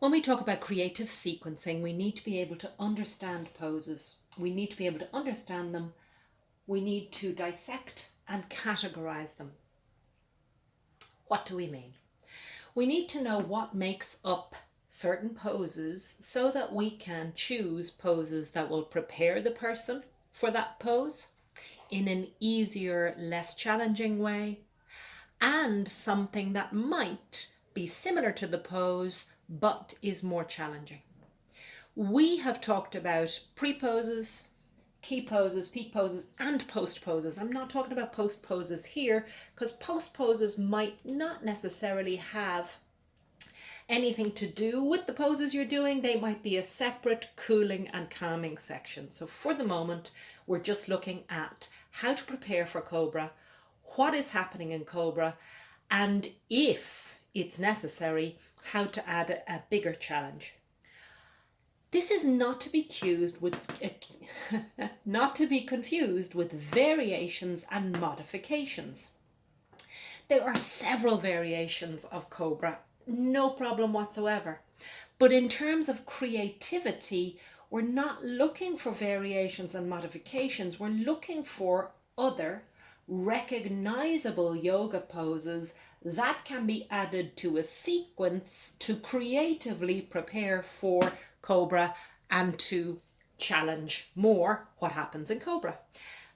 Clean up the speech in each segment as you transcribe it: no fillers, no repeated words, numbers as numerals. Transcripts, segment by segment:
When we talk about creative sequencing, we need to be able to understand poses. We need to be able to understand them. We need to dissect and categorize them. What do we mean? We need to know what makes up certain poses so that we can choose poses that will prepare the person for that pose in an easier, less challenging way, and something that might be similar to the pose but is more challenging. We have talked about pre-poses, key poses, peak poses, and post poses. I'm not talking about post poses here because post poses might not necessarily have anything to do with the poses you're doing. They might be a separate cooling and calming section. So for the moment, we're just looking at how to prepare for Cobra, what is happening in Cobra, and if it's necessary, how to add a bigger challenge. This is not to be confused with variations and modifications. There are several variations of Cobra, no problem whatsoever. But in terms of creativity, we're not looking for variations and modifications. We're looking for other recognizable yoga poses that can be added to a sequence to creatively prepare for Cobra and to challenge more what happens in Cobra.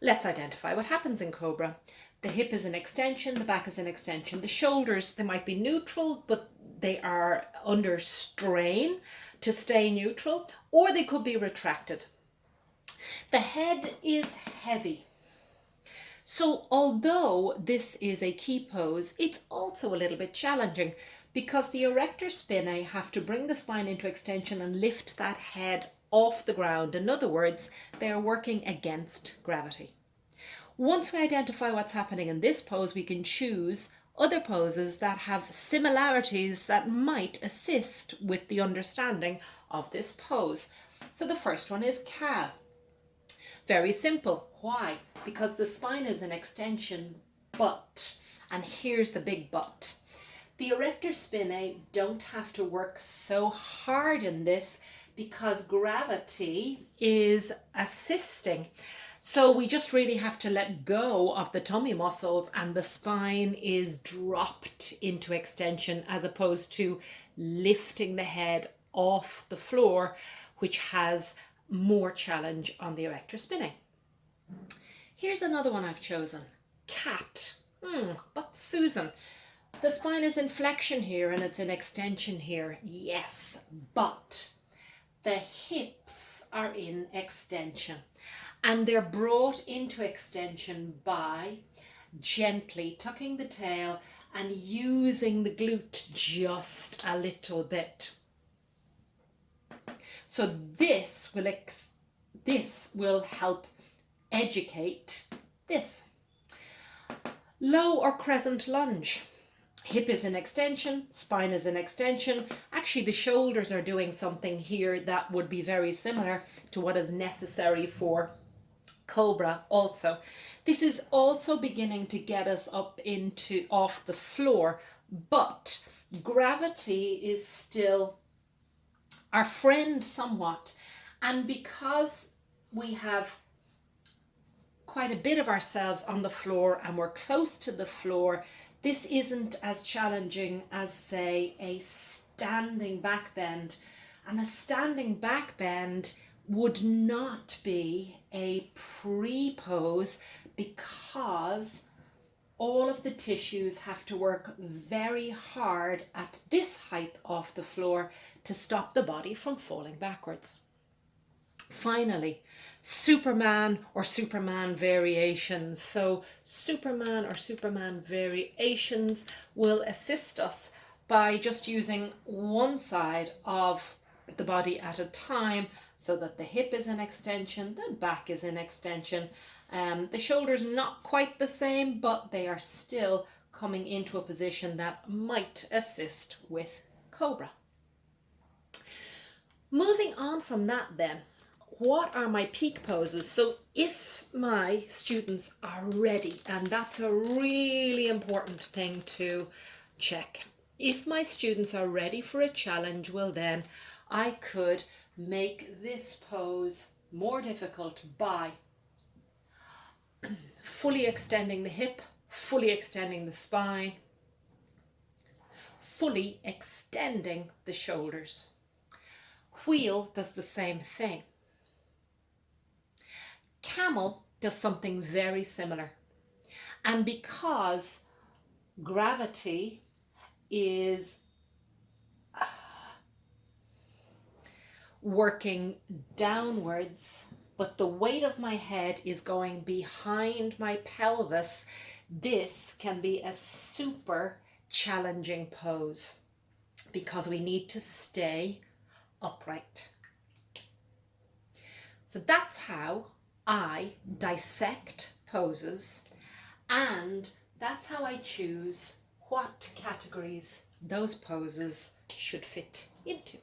Let's identify what happens in Cobra. The hip is an extension, the back is an extension. The shoulders, they might be neutral, but they are under strain to stay neutral, or they could be retracted. The head is heavy. So although this is a key pose, it's also a little bit challenging because the erector spinae have to bring the spine into extension and lift that head off the ground. In other words, they are working against gravity. Once we identify what's happening in this pose, we can choose other poses that have similarities that might assist with the understanding of this pose. So the first one is cow. Very simple. Why? Because the spine is an extension, but, and here's the big but, the erector spinae don't have to work so hard in this because gravity is assisting. So we just really have to let go of the tummy muscles and the spine is dropped into extension as opposed to lifting the head off the floor, which has more challenge on the erector spinae. Here's another one I've chosen. Cat. But Susan, the spine is in flexion here and it's in extension here. Yes, but the hips are in extension and they're brought into extension by gently tucking the tail and using the glute just a little bit. So this will help educate this. Low or crescent lunge. Hip is an extension, spine is an extension. Actually, the shoulders are doing something here that would be very similar to what is necessary for Cobra also. This is also beginning to get us up into off the floor, but gravity is still our friend somewhat. And because we have quite a bit of ourselves on the floor and we're close to the floor, this isn't as challenging as, say, a standing back bend. And a standing back bend would not be a pre-pose because all of the tissues have to work very hard at this height off the floor to stop the body from falling backwards. Finally, Superman or Superman variations. So Superman or Superman variations will assist us by just using one side of the body at a time so that the hip is an extension, the back is an extension. The shoulders not quite the same, but they are still coming into a position that might assist with Cobra. Moving on from that then, what are my peak poses? So if my students are ready, and that's a really important thing to check. if my students are ready for a challenge, well then I could make this pose more difficult by fully extending the hip, fully extending the spine, fully extending the shoulders. Wheel does the same thing. Camel does something very similar. And because gravity is working downwards, but the weight of my head is going behind my pelvis, this can be a super challenging pose because we need to stay upright. So that's how I dissect poses, and that's how I choose what categories those poses should fit into.